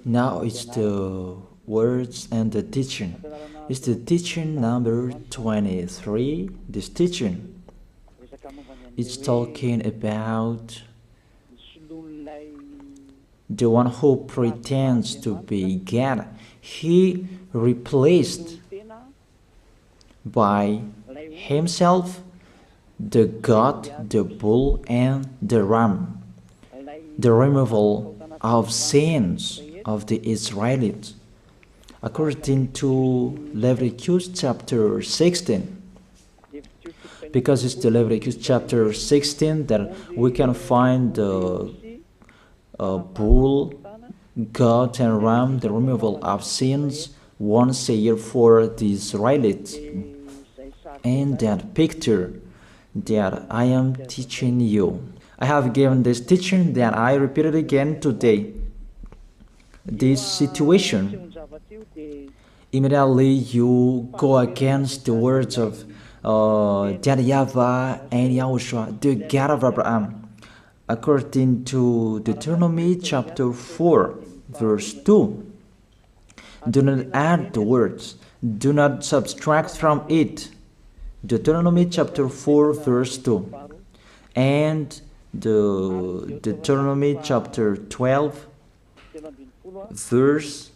Now it's the words and the teaching. It's the teaching number 23. This teaching, it's talking about the one who pretends to be God. He replaced by himself the goat, the bull, and the ram. The removal of sins of the Israelites. According to Leviticus chapter 16. Because it's the Leviticus chapter 16 that we can find the bull, goat, and ram, the removal of sins once a year for the Israelites. And that picture that I am teaching you. I have given this teaching that I repeat it again today. This situation, immediately you go against the words of that YAHVAH and YAHOSHUAH, the God of Abraham. According to Deuteronomy chapter 4, verse 2. Do not add the words, do not subtract from it. Deuteronomy chapter 4, verse 2. And the Deuteronomy chapter 12, verse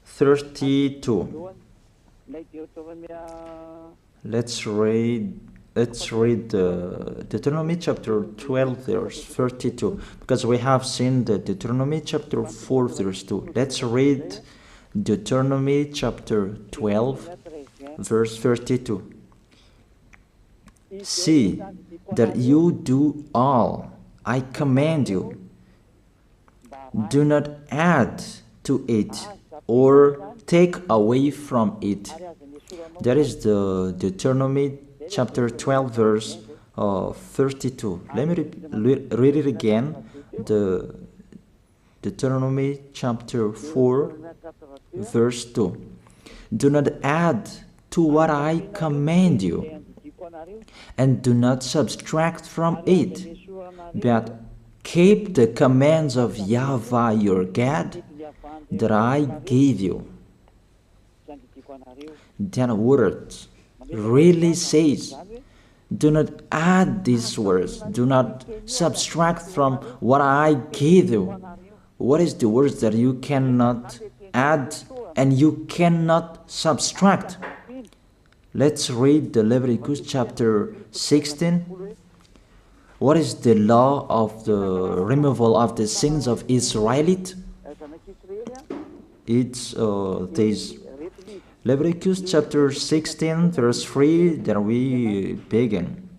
32. Let's read Deuteronomy chapter 12, verse 32, because we have seen the Deuteronomy chapter 4, verse 2. Let's read Deuteronomy chapter 12, verse 32. See that you do all I command you. Do not add to it or take away from it. That is the Deuteronomy chapter 12, verse 32. Let me read it again. The Deuteronomy chapter 4, verse 2. Do not add to what I command you, and do not subtract from it, but keep the commands of YAHVAH your God that I gave you. That word really says, do not add these words, do not subtract from what I gave you. What is the words that you cannot add and you cannot subtract? Let's read the Leviticus chapter 16. What is the law of the removal of the sins of Israelite? It's this. Leviticus chapter 16, verse 3, that we begin.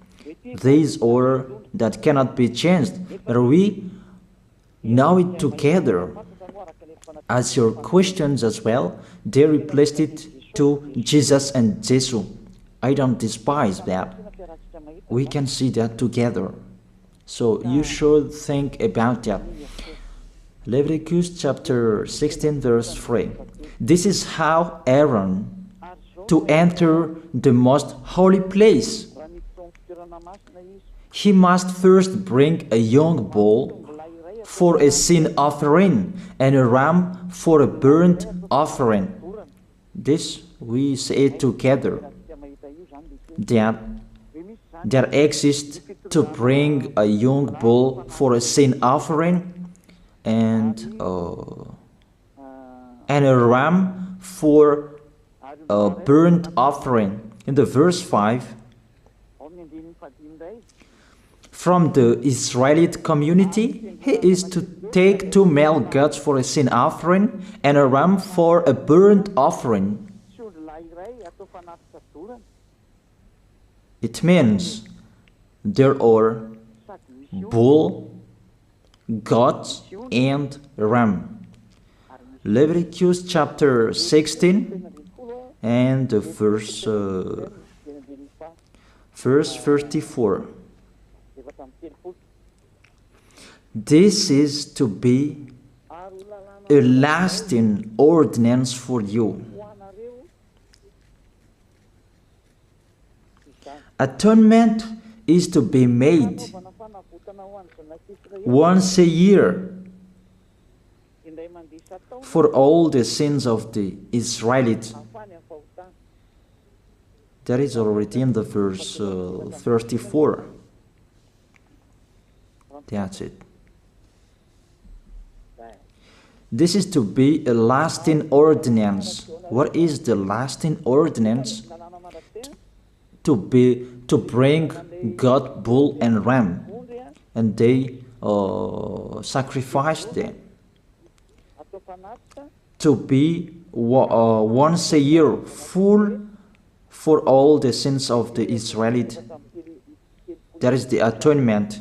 This order that cannot be changed, but we know it together. As your questions as well, they replaced it to Jesus and Jesus. I don't despise that. We can see that together. So you should think about that. Leviticus chapter 16, verse 3. This is how Aaron to enter the most holy place. He must first bring a young bull for a sin offering and a ram for a burnt offering. This we say together. That exists to bring a young bull for a sin offering and a ram for a burnt offering. In the verse 5, from the Israelite community, he is to take 2 male goats for a sin offering and a ram for a burnt offering. It means there are bull, goat, and ram. Leviticus chapter 16 and verse 34. This is to be a lasting ordinance for you. Atonement is to be made once a year for all the sins of the Israelites. That is already in the verse 34. That's it. This is to be a lasting ordinance. What is the lasting ordinance? To bring God, bull, and ram, and they sacrifice them. To be once a year full for all the sins of the Israelites. That is the atonement.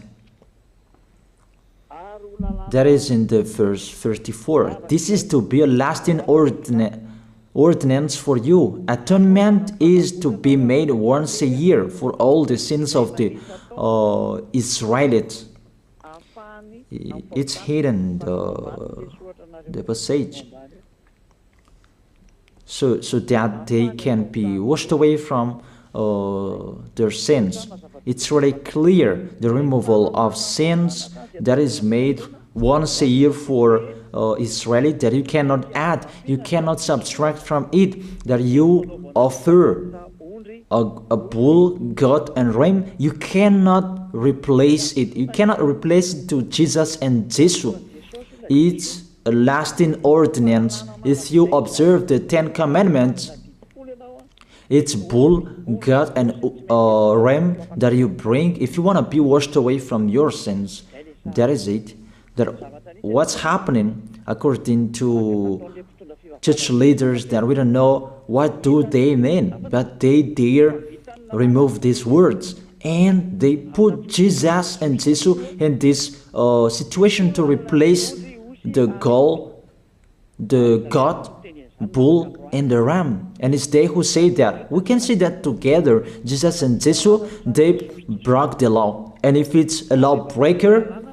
That is in the verse 34. This is to be a lasting ordinance for you. Atonement is to be made once a year for all the sins of the Israelites. It's hidden, the passage. So that they can be washed away from their sins. It's really clear, the removal of sins that is made once a year for Israeli, that you cannot add, you cannot subtract from it, that you offer a bull, goat, and ram, you cannot replace it. You cannot replace it to Jesus and Jesus. It's a lasting ordinance. If you observe the 10 Commandments, it's bull, goat, and ram that you bring if you want to be washed away from your sins. That is it. That what's happening, according to church leaders, that we don't know what do they mean, but they dare remove these words, and they put Jesus and Jesus in this situation to replace the God, bull, and the ram. And it's they who say that. We can see that together, Jesus and Jesus, they broke the law. And if it's a lawbreaker,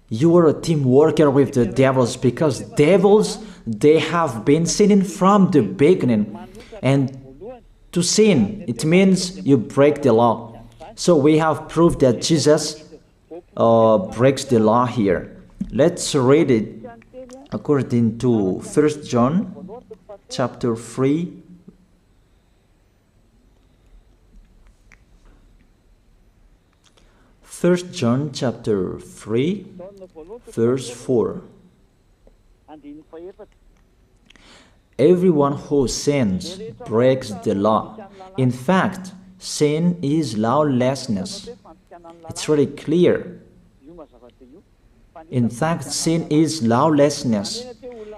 you are a team worker with the devils, because devils, they have been sinning from the beginning. And to sin, it means you break the law. So we have proof that Jesus breaks the law here. Let's read it according to 1 John chapter 3. First John chapter 3, verse 4. Everyone who sins breaks the law. In fact, sin is lawlessness. It's really clear. In fact, sin is lawlessness.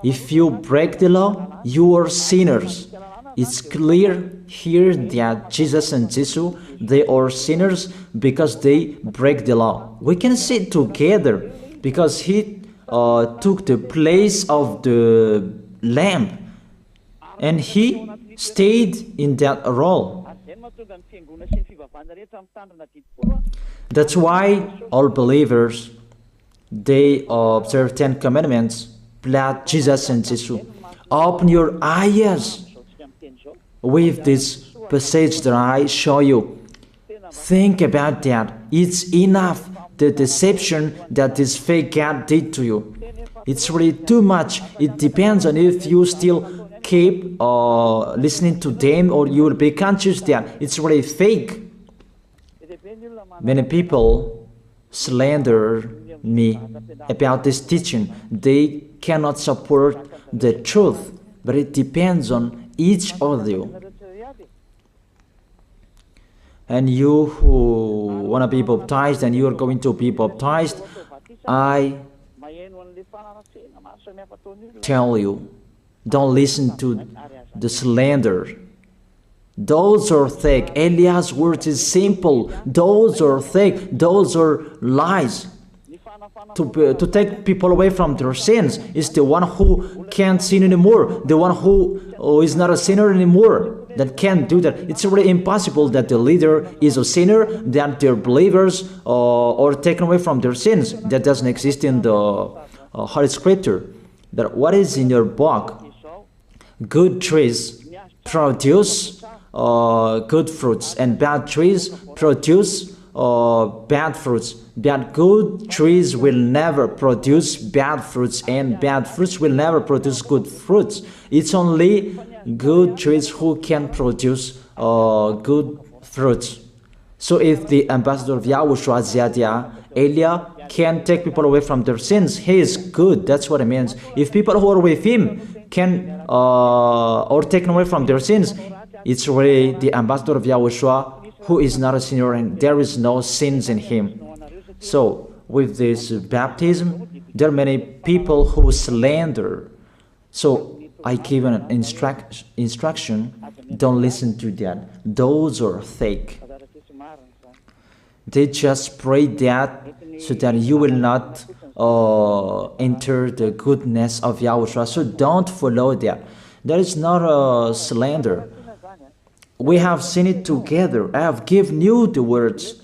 If you break the law, you are sinners. It's clear here that Jesus and Jesus, they are sinners because they break the law. We can see it together because he took the place of the lamb, and he stayed in that role. That's why all believers, they observe 10 commandments, blood, Jesus and Jesus. Open your eyes with this passage that I show you. Think about that. It's enough, the deception that this fake God did to you. It's really too much. It depends on if you still keep listening to them, or you will be conscious that it's really fake. Many people slander me about this teaching. They cannot support the truth, but it depends on each of you. And you who want to be baptized, and you are going to be baptized, I tell you, don't listen to the slander. Those are fake. Eliah's words is simple. Those are fake. Those are lies. To take people away from their sins is the one who can't sin anymore. The one who is not a sinner anymore, that can't do that. It's really impossible that the leader is a sinner, that their believers are taken away from their sins. That doesn't exist in the Holy Scripture. That what is in your book? Good trees produce good fruits, and bad trees produce bad fruits. That good trees will never produce bad fruits, and bad fruits will never produce good fruits. It's only good trees who can produce good fruits. So if the ambassador of Yahushua, Ziyadiyah, Elia, can take people away from their sins, he is good. That's what it means. If people who are with him can or taken away from their sins, it's really the ambassador of Yahushua who is not a sinner, and there is no sins in him. So with this baptism, there are many people who slander. So I give an instruction, don't listen to that. Those are fake. They just pray that so that you will not enter the goodness of Yahushua. So don't follow that. That is not a slander. We have seen it together. I have given you the words.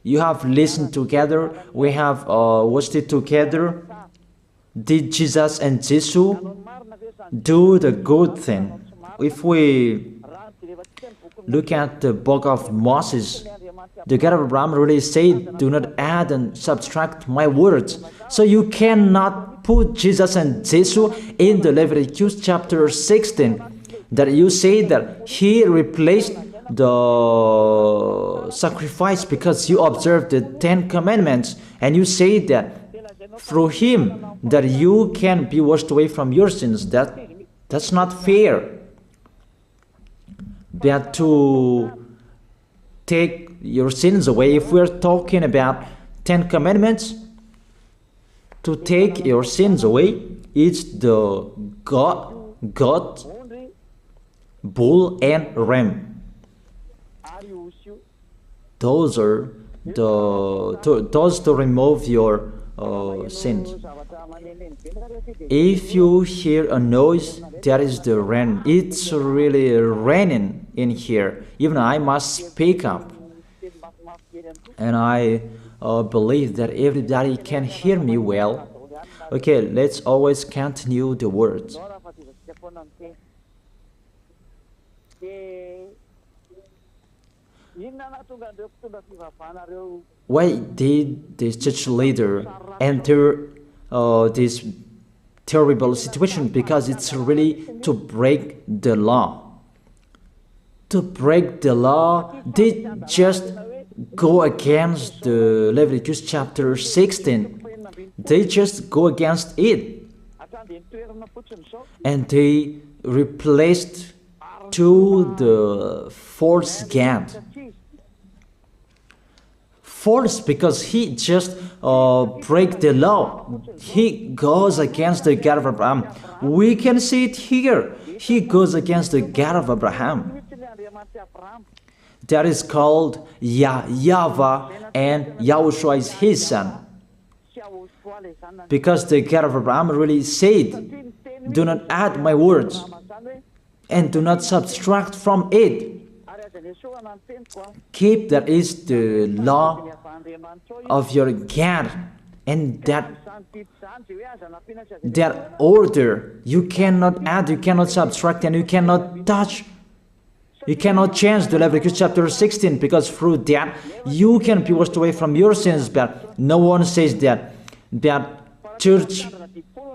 You have listened together. We have watched it together. Did Jesus and Jesus do the good thing? If we look at the book of Moses, the God of Abraham really said, do not add and subtract my words. So you cannot put Jesus and Jesus in the Leviticus chapter 16. That you say that he replaced the sacrifice because you observed the 10 commandments, and you say that through him that you can be washed away from your sins. That's not fair. That to take your sins away, if we're talking about 10 commandments, to take your sins away, it's the goat, bull, and ram. Those are those to remove your sins. If you hear a noise, that is the rain. It's really raining in here. Even I must speak up, and I believe that everybody can hear me well. Okay, let's always continue the words. Why did this church leader enter this terrible situation? Because it's really to break the law. To break the law, they just go against the Leviticus chapter 16. They just go against it. And they replaced to the false God. False because he just break the law. He goes against the God of Abraham. We can see it here. He goes against the God of Abraham. That is called YAHVAH, and Yahushua is his son. Because the God of Abraham really said, do not add my words and do not subtract from it. Keep, that is the law of your God, and that order. You cannot add, you cannot subtract, and you cannot touch. You cannot change the Leviticus chapter 16, because through that you can be washed away from your sins. But no one says that church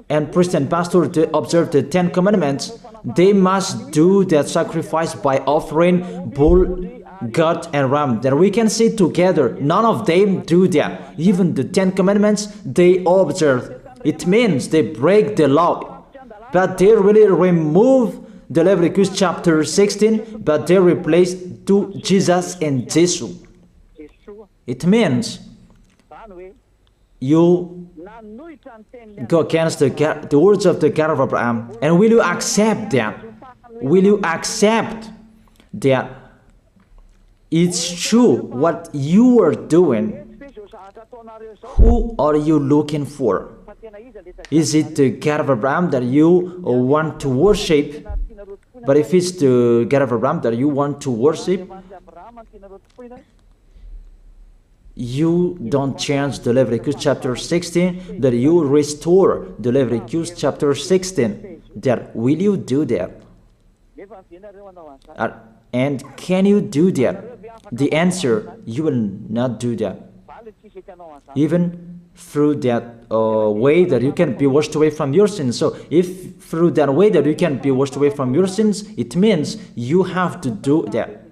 and priest and pastor to observe the 10 commandments. They must do that sacrifice by offering bull, goat, and ram. That we can see together. None of them do that. Even the 10 commandments they observe. It means they break the law. But they really remove the Leviticus chapter 16, but they replace to Jesus and Jesus. It means you go against the words of the God of Abraham. And will you accept that? Will you accept that it's true what you are doing? Who are you looking for? Is it the God of Abraham that you want to worship? But if it's the God of Abraham that you want to worship, you don't change the Leviticus chapter 16, that you restore the Leviticus chapter 16. That will you do that? And can you do that? The answer, you will not do that. Even through that way that you can be washed away from your sins. So if through that way that you can be washed away from your sins, it means you have to do that.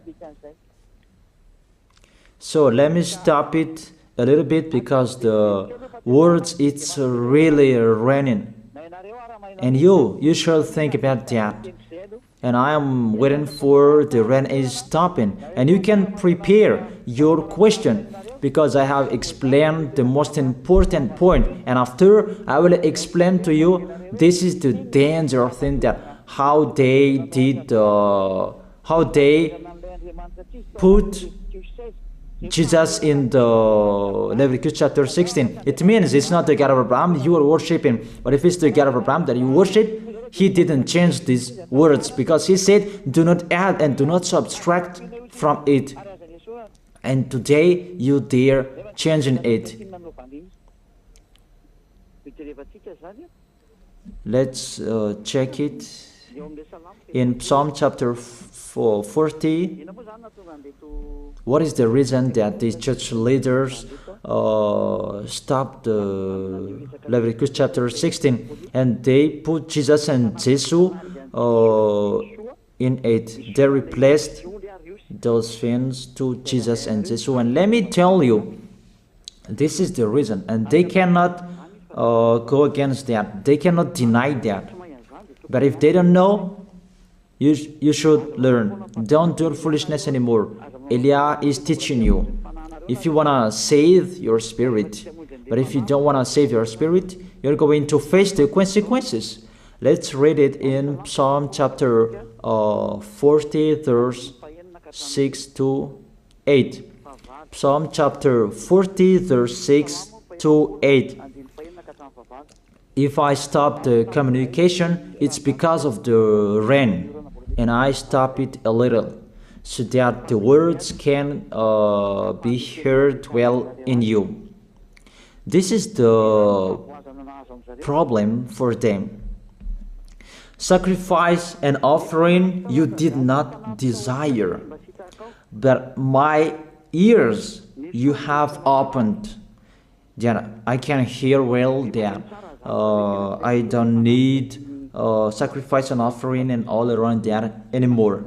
So let me stop it a little bit because the words, it's really raining. And you should think about that. And I am waiting for the rain is stopping. And you can prepare your question because I have explained the most important point. And after I will explain to you, this is the danger thing that how they did, how they put Jesus in the Leviticus chapter 16. It means it's not the God of Abraham you are worshiping, but if it's the God of Abraham that you worship, he didn't change these words because he said, do not add and do not subtract from it. And today you dare changing it. Let's check it in Psalm chapter 40. What is the reason that these church leaders stopped the Leviticus chapter 16 and they put Jesus and Jesus in it? They replaced those things to Jesus and Jesus. And let me tell you, this is the reason, and they cannot go against that. They cannot deny that. But if they don't know, you should learn. Don't do foolishness anymore. Elia is teaching you. If you want to save your spirit, but if you don't want to save your spirit, you're going to face the consequences. Let's read it in Psalm chapter 40, verse 6 to 8. Psalm chapter 40, verse 6 to 8. If I stop the communication, it's because of the rain, and I stop it a little, so that the words can be heard well in you. This is the problem for them. Sacrifice and offering you did not desire, but my ears you have opened, that I can hear well that I don't need sacrifice and offering and all around that anymore.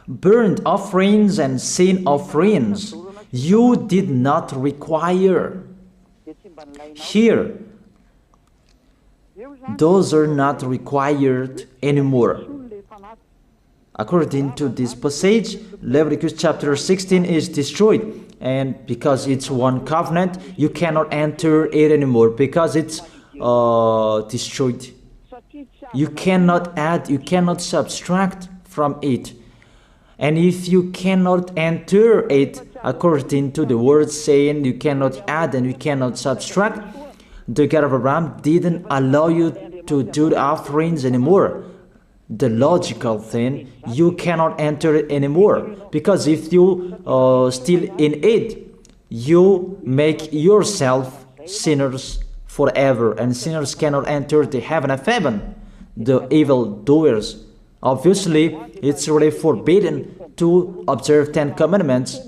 Burnt offerings and sin offerings you did not require. Here, those are not required anymore. According to this passage, Leviticus chapter 16 is destroyed, and because it's one covenant, you cannot enter it anymore because it's destroyed. You cannot add, you cannot subtract from it. And if you cannot enter it according to the word saying you cannot add and you cannot subtract, the God of Abraham didn't allow you to do the offerings anymore. The logical thing, you cannot enter it anymore, because if you still in it, you make yourself sinners forever, and sinners cannot enter the heaven of heaven, the evil doers. Obviously, it's really forbidden to observe 10 commandments,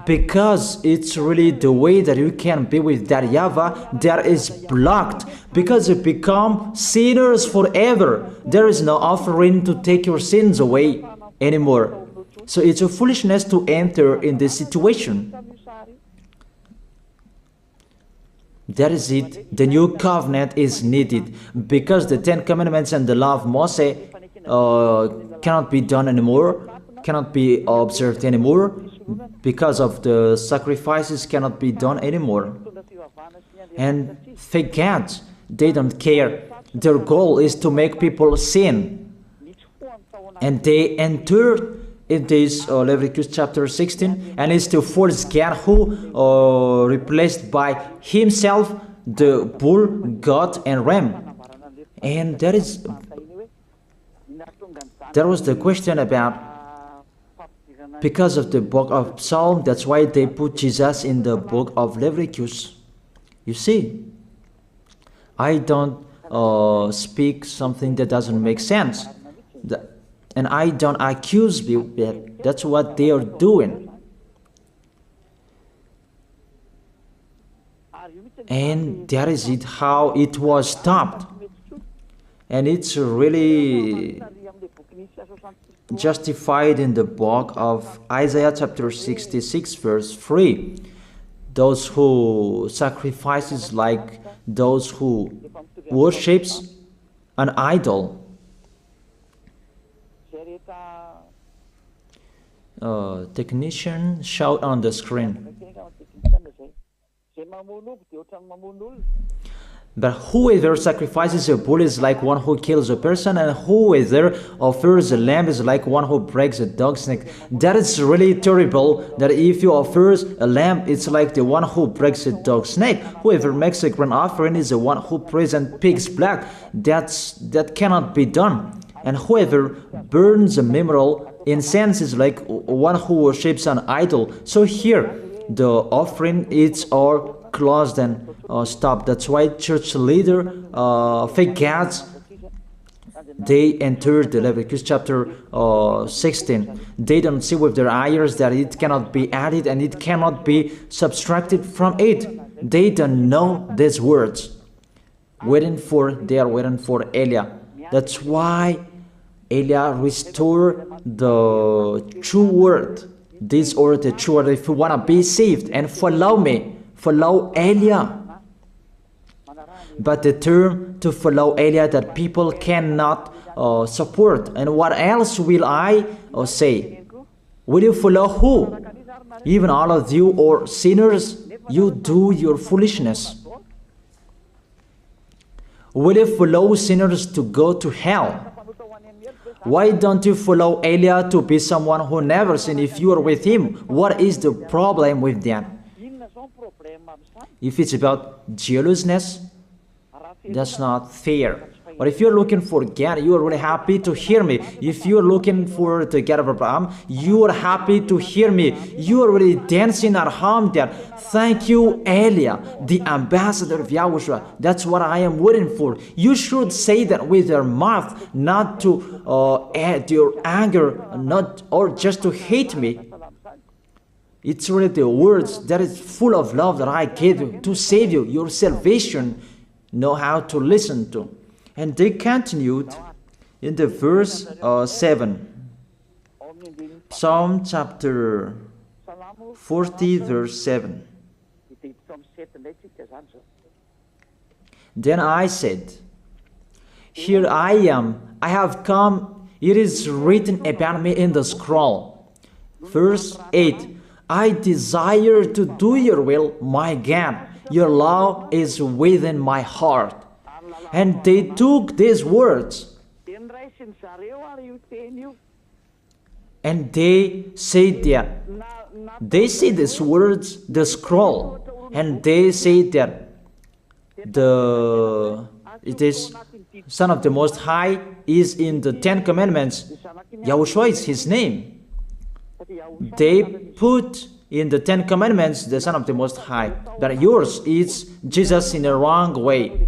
because it's really the way that you can be with that YAHVAH that is blocked, because you become sinners forever. There is no offering to take your sins away anymore. So it's a foolishness to enter in this situation. That is it. The new covenant is needed, because the 10 commandments and the law of Moses cannot be done anymore, cannot be observed anymore, because of the sacrifices cannot be done anymore. And thank God, they don't care. Their goal is to make people sin. And they entered in this Leviticus chapter 16, and it's to force God, who replaced by himself the bull, goat, and ram. And there was the question about, because of the book of Psalm, that's why they put Jesus in the book of Leviticus. You see, I don't speak something that doesn't make sense. And I don't accuse you, but that's what they are doing. And that is it, how it was stopped. And it's really justified in the book of Isaiah chapter 66 verse 3. Those who sacrifices like those who worships an idol. Technician, shout on the screen. But whoever sacrifices a bull is like one who kills a person, and whoever offers a lamb is like one who breaks a dog's neck. That is really terrible, that if you offer a lamb, it's like the one who breaks a dog's neck. Whoever makes a grain offering is the one who presents pig's blood. That cannot be done. And whoever burns a memorial incense is like one who worships an idol. So here, the offering is all closed and stopped. That's why church leader, fake gods, they entered the Leviticus chapter 16. They don't see with their eyes that it cannot be added and it cannot be subtracted from it. They don't know these words. They are waiting for Elia. That's why Elia restored the true word. This or the true word. If you want to be saved and follow me, follow Elia. But the term to follow Elia that people cannot support. And what else will I say? Will you follow who? Even all of you or sinners, you do your foolishness. Will you follow sinners to go to hell? Why don't you follow Elia to be someone who never sinned if you are with him? What is the problem with that? If it's about jealousness, that's not fair. But if you're looking for God, you are really happy to hear me. If you're looking for the God of Abraham, you are happy to hear me. You are really dancing at home there. Thank you, Elia, the ambassador of Yahushua. That's what I am waiting for. You should say that with your mouth, not to add your anger, not or just to hate me. It's really the words that is full of love that I gave you to save you. Your salvation, know how to listen to. And they continued in the verse 7. Psalm chapter 40 verse 7. Then I said, here I am, I have come, it is written about me in the scroll. Verse 8. I desire to do your will, my God. Your law is within my heart. And they took these words and they said that they say these words, the scroll, and they say that it is Son of the Most High is in the 10 Commandments. Yahushua is his name. They put in the 10 Commandments the Son of the Most High, but yours is Jesus in a wrong way.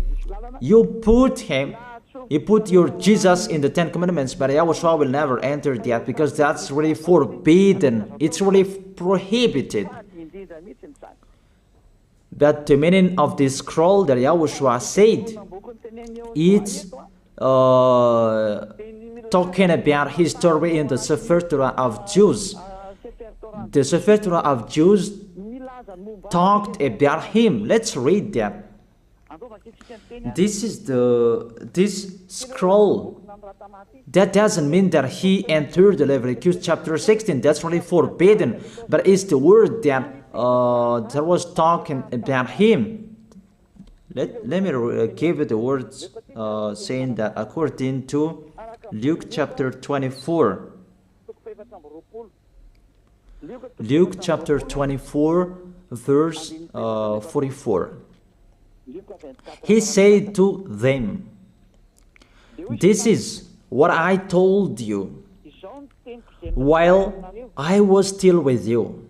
You put your Jesus in the 10 Commandments, but Yahushua will never enter that because that's really forbidden. It's really prohibited. But the meaning of this scroll that Yahushua said, it's talking about his story in the Sefer Torah of Jews. The Sefer Torah of Jews talked about him. Let's read that. This scroll. That doesn't mean that he entered the Leviticus chapter 16. That's really forbidden. But it's the word that was talking about him. Let me give you the words saying that according to Luke chapter 24. Luke chapter 24 verse 44. He said to them, this is what I told you while I was still with you.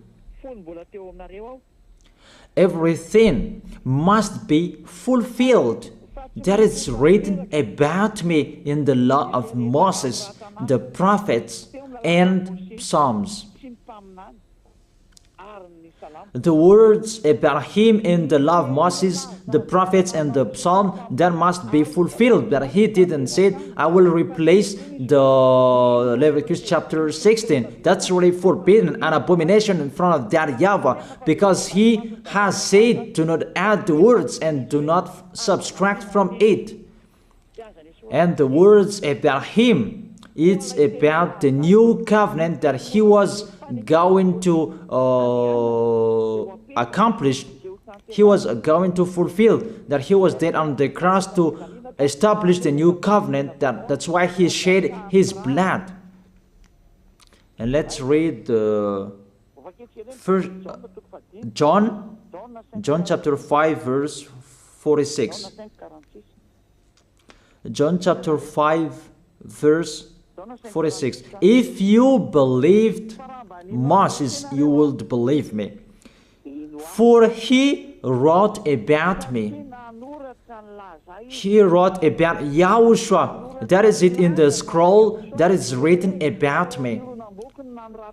Everything must be fulfilled that is written about me in the law of Moses, the prophets, and Psalms. The words about him in the law of Moses, the prophets, and the psalm, that must be fulfilled. But he didn't say, I will replace the Leviticus chapter 16. That's really forbidden, an abomination in front of that YAHVAH, because he has said, do not add the words and do not subtract from it. And the words about him, it's about the new covenant that he was going to accomplish. He was going to fulfill, that he was dead on the cross to establish the new covenant. That's why he shed his blood. And let's read first John chapter 5 verse 46. John chapter 5 verse 46. If you believed Moses, you would believe me, for he wrote about me. He wrote about YAHOSHUAH. That is it in the scroll that is written about me.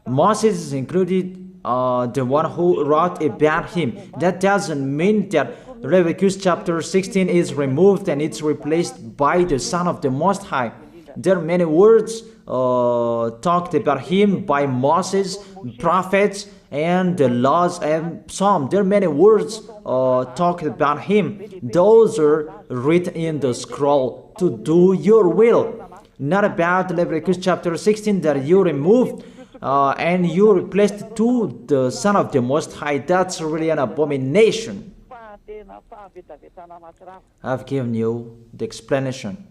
Moses is included, the one who wrote about him. That doesn't mean that Leviticus chapter 16 is removed and it's replaced by the Son of the Most High. There are many words talked about him by Moses, prophets, and the laws and Psalm. There are many words talked about him. Those are written in the scroll to do your will. Not about Leviticus chapter 16 that you removed and you replaced it to the Son of the Most High. That's really an abomination. I've given you the explanation.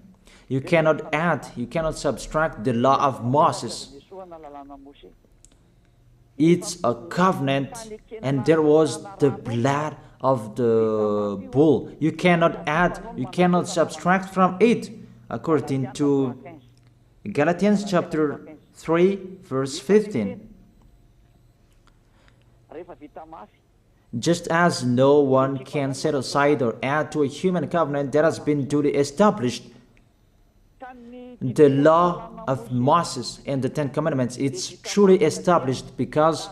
You cannot add, you cannot subtract the law of Moses. It's a covenant, and there was the blood of the bull. You cannot add, you cannot subtract from it, according to Galatians chapter 3 verse 15. Just as no one can set aside or add to a human covenant that has been duly established, the law of Moses and the Ten Commandments, it's truly established because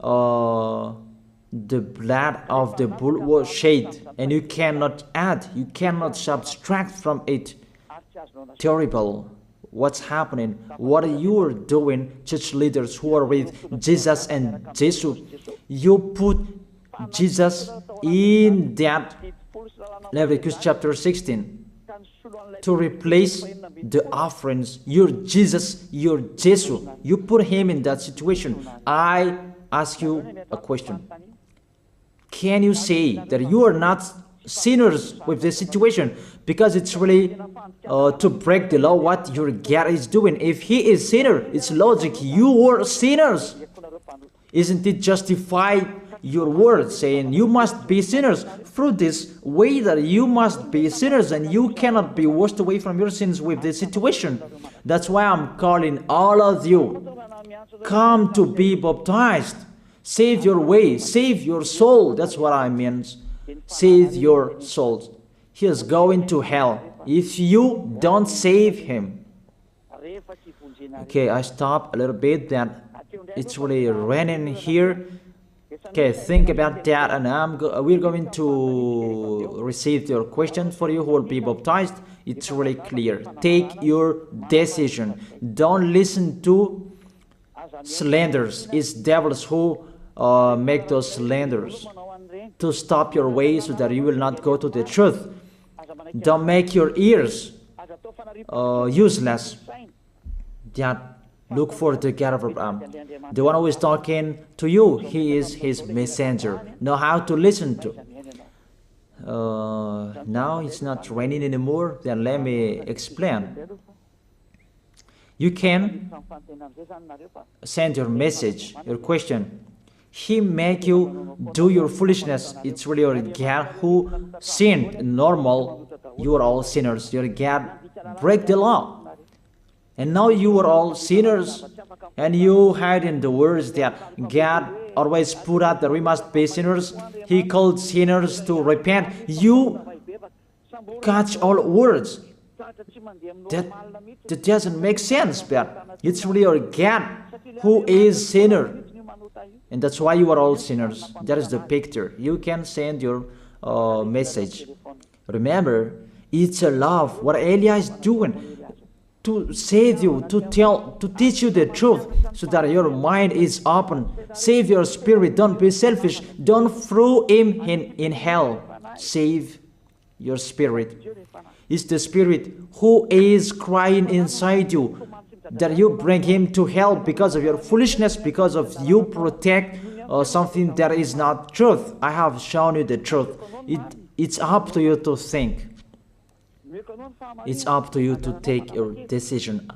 the blood of the bull was shed, and you cannot add, you cannot subtract from it. Terrible. What's happening? What are you doing, church leaders who are with Jesus and Jesus? You put Jesus in that Leviticus chapter 16 to replace the offerings. You're Jesus, you're Jesus. You put him in that situation. I ask you a question. Can you say that you are not sinners with this situation? Because it's really to break the law what your God is doing. If he is sinner, it's logic. You are sinners. Isn't it justify your word saying you must be sinners through this way, that you must be sinners and you cannot be washed away from your sins with this situation? That's why I'm calling all of you, come to be baptized. Save your way, save your soul. That's what I mean. Save your souls. He is going to hell if you don't save him. Okay, I stop a little bit. That it's really raining here. Okay, think about that, and we're going to receive your questions for you who will be baptized. It's really clear. Take your decision. Don't listen to slanders. It's devils who make those slanders to stop your way so that you will not go to the truth. Don't make your ears useless. Look for the God of Abraham. The one who is talking to you, he is his messenger. Know how to listen to. Now it's not raining anymore. Then let me explain. You can send your message, your question. He make you do your foolishness. It's really your God who sinned. Normal, you are all sinners. Your God break the law. And now you are all sinners, and you hide in the words that God always put out that we must be sinners. He called sinners to repent. You catch all words. That doesn't make sense, but it's really our God who is sinner. And that's why you are all sinners. That is the picture. You can send your message. Remember, it's a love. What Elia is doing to save you, to teach you the truth, so that your mind is open. Save your spirit. Don't be selfish. Don't throw him in hell. Save your spirit. It's the spirit who is crying inside you, that you bring him to hell because of your foolishness, because of you protect something that is not truth. I have shown you the truth. It's up to you to think. It's up to you to take your decision.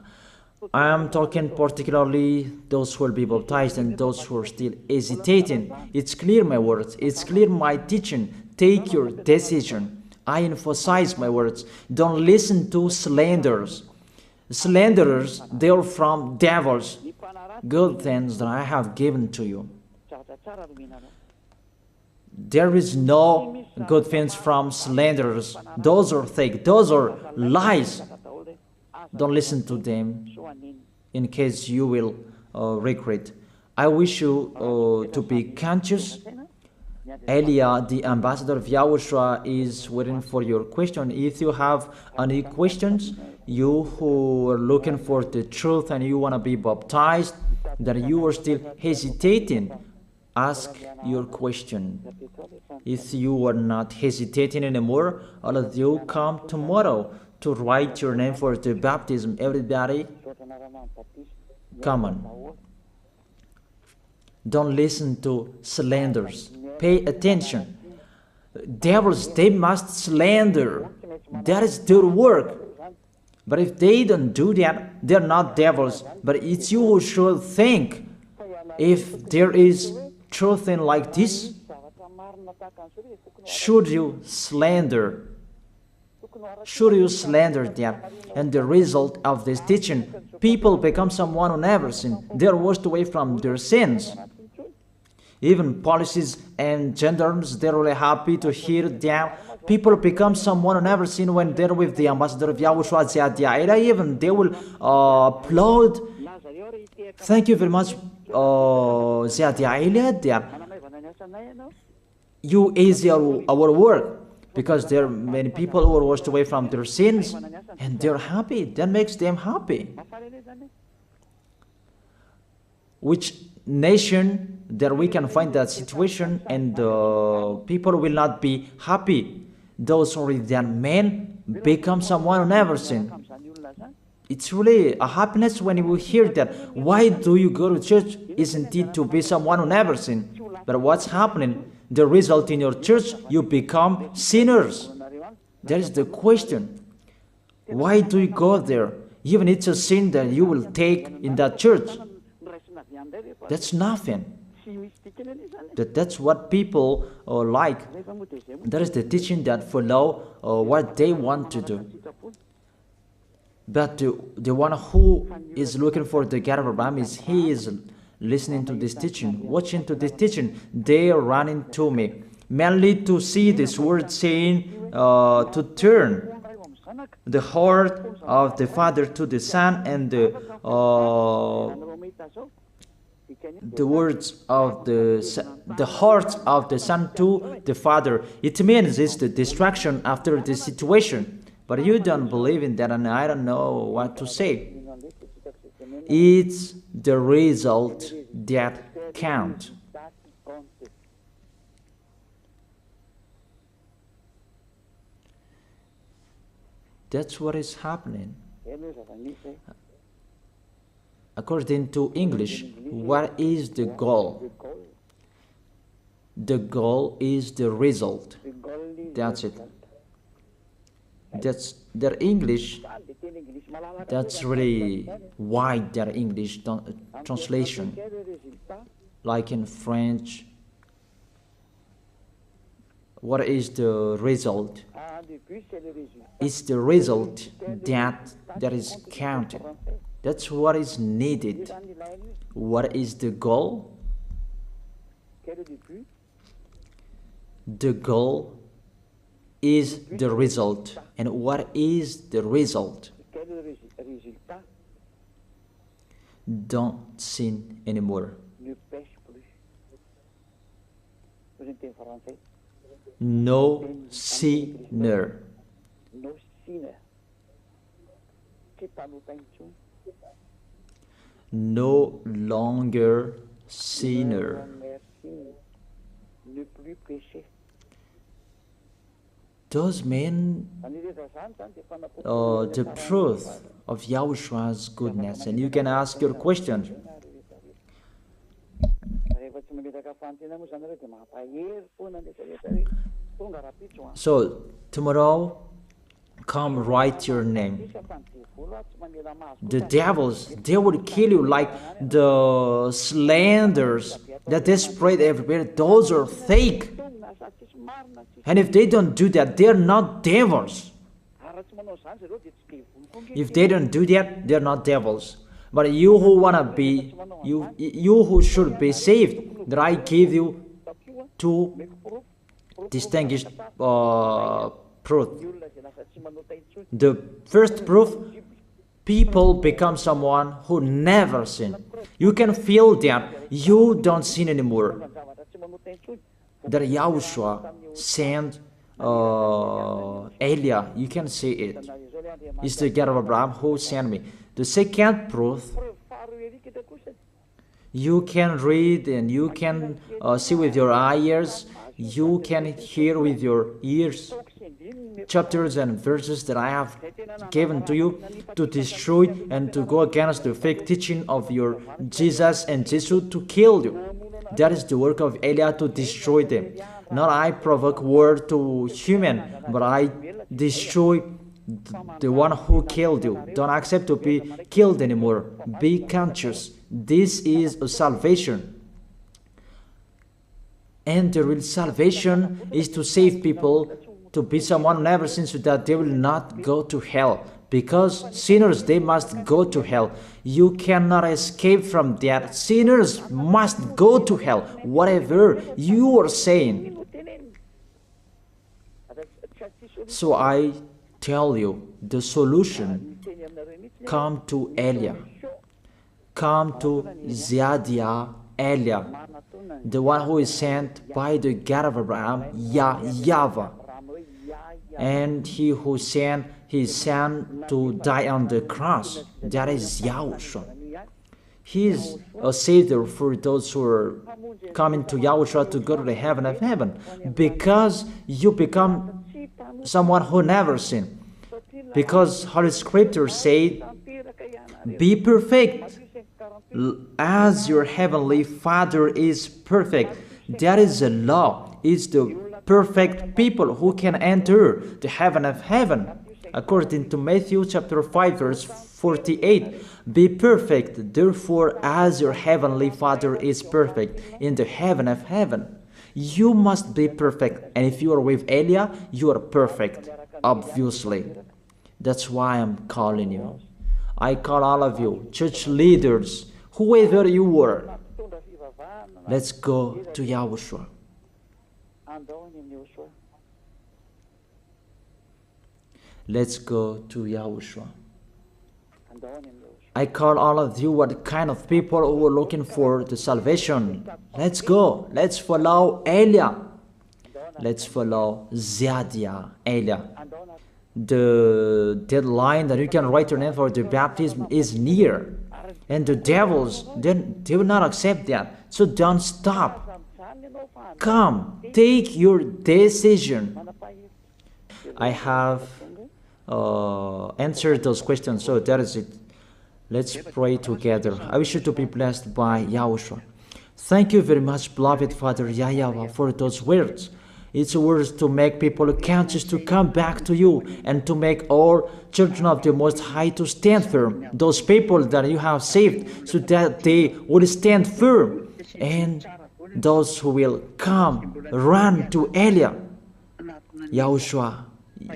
I am talking particularly those who will be baptized and those who are still hesitating. It's clear my words. It's clear my teaching. Take your decision. I emphasize my words. Don't listen to slanderers. Slanderers, they are from devils. Good things that I have given to you. There is no good things from slanderers. Those are fake. Those are lies. Don't listen to them in case you will regret. I wish you to be conscious. Elia, the ambassador of Yahushua, is waiting for your question. If you have any questions, you who are looking for the truth and you want to be baptized, that you are still hesitating, ask your question. If you are not hesitating anymore, all of you come tomorrow to write your name for the baptism. Everybody, come on. Don't listen to slanders. Pay attention. Devils, they must slander. That is their work. But if they don't do that, they're not devils. But it's you who should think. If there is truth in like this, should you slander? Should you slander them? And the result of this teaching, people become someone who never sinned. They're washed away from their sins. Even policies and gendarmes, they're really happy to hear that. People become someone who never sinned when they're with the ambassador of Yahushua. Even they will applaud. Thank you very much, you easy our work, because there are many people who are washed away from their sins and they're happy. That makes them happy. Which nation that we can find that situation and people will not be happy? Those who read that men become someone who never sinned. It's really a happiness when you hear that. Why do you go to church? Isn't it to be someone who never sinned? But what's happening? The result in your church, you become sinners. That is the question. Why do you go there? Even it's a sin that you will take in that church. That's nothing. That's what people like. That is the teaching that follow what they want to do. But the one who is looking for the God of Abraham he is listening to this teaching, watching to this teaching. They are running to me, mainly to see this word saying to turn the heart of the Father to the Son, and the words of the heart of the Son to the Father. It means it's the distraction after the situation. But you don't believe in that, and I don't know what to say. It's the result that counts. That's what is happening. According to English, what is the goal? The goal is the result. That's it. That's their English. That's really wide, their English translation. Like in French, what is the result? It's the result that is counted. That's what is needed. What is the goal? The goal is the result. And what is the result? Don't sin anymore. No sinner. No longer sinner. Those mean the truth of Yahoshua's goodness. And you can ask your question. So tomorrow, come write your name. The devils, they will kill you like the slanders that they spread everywhere. Those are fake. And if they don't do that, they're not devils. If they don't do that, they're not devils. But you who wanna be, you who should be saved, that I give you two distinguished proof. The first proof, people become someone who never sin. You can feel that you don't sin anymore. That Yahushua sent Elia, you can see it. It's the God of Abraham who sent me. The second proof, you can read and you can see with your eyes, you can hear with your ears chapters and verses that I have given to you to destroy and to go against the fake teaching of your Jesus and Jesus to kill you. That is the work of Elia, to destroy them. Not I provoke war to human, but I destroy the one who killed you. Don't accept to be killed anymore. Be conscious. This is a salvation. And the real salvation is to save people, to be someone who never sins, so that they will not go to hell. Because sinners, they must go to hell. You cannot escape from that. Sinners must go to hell, whatever you are saying. So I tell you, the solution, come to Elia. Come to Ziadia Elia, the one who is sent by the God of Abraham, YAHVAH. And he who sent his son to die on the cross, that is Yahushua. He is a savior for those who are coming to Yahushua to go to the heaven of heaven, because you become someone who never sinned. Because Holy Scripture said, be perfect as your heavenly Father is perfect. That is the law. It's the perfect people who can enter the heaven of heaven. According to Matthew chapter 5 verse 48, be perfect, therefore, as your heavenly Father is perfect in the heaven of heaven. You must be perfect, and if you are with Elia, you are perfect, obviously. That's why I'm calling you. I call all of you, church leaders, whoever you are, let's go to Yahushua. Let's go to Yahushua. I call all of you, what kind of people who are looking for the salvation. Let's go. Let's follow Elia. Let's follow Ziadia Elia. The deadline that you can write your name for the baptism is near. And the devils, they will not accept that. So don't stop. Come, take your decision. I have answered those questions, so that is it. Let's pray together. I wish you to be blessed by Yahushua. Thank you very much, beloved Father YAHVAH, for those words. It's words to make people conscious to come back to you, and to make all children of the Most High to stand firm. Those people that you have saved, so that they will stand firm. And those who will come, run to Elia. Yahushua,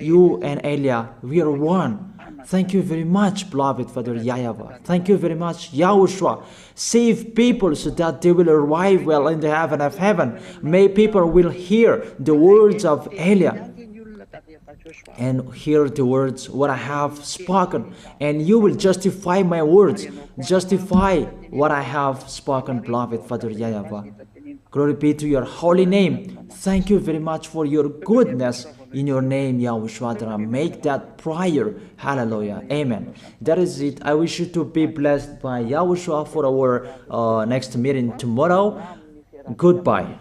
you and Elia, we are one. Thank you very much, beloved Father YAHVAH. Thank you very much, Yahushua. Save people so that they will arrive well in the heaven of heaven. May people will hear the words of Elia. and hear the words what I have spoken, and you will justify my words, justify what I have spoken, beloved Father Yahweh. Glory be to your holy name. Thank you very much for your goodness. In your name, Yahushua, that I make that prayer. Hallelujah. Amen. That is it. I wish you to be blessed by Yahushua for our next meeting tomorrow. Goodbye.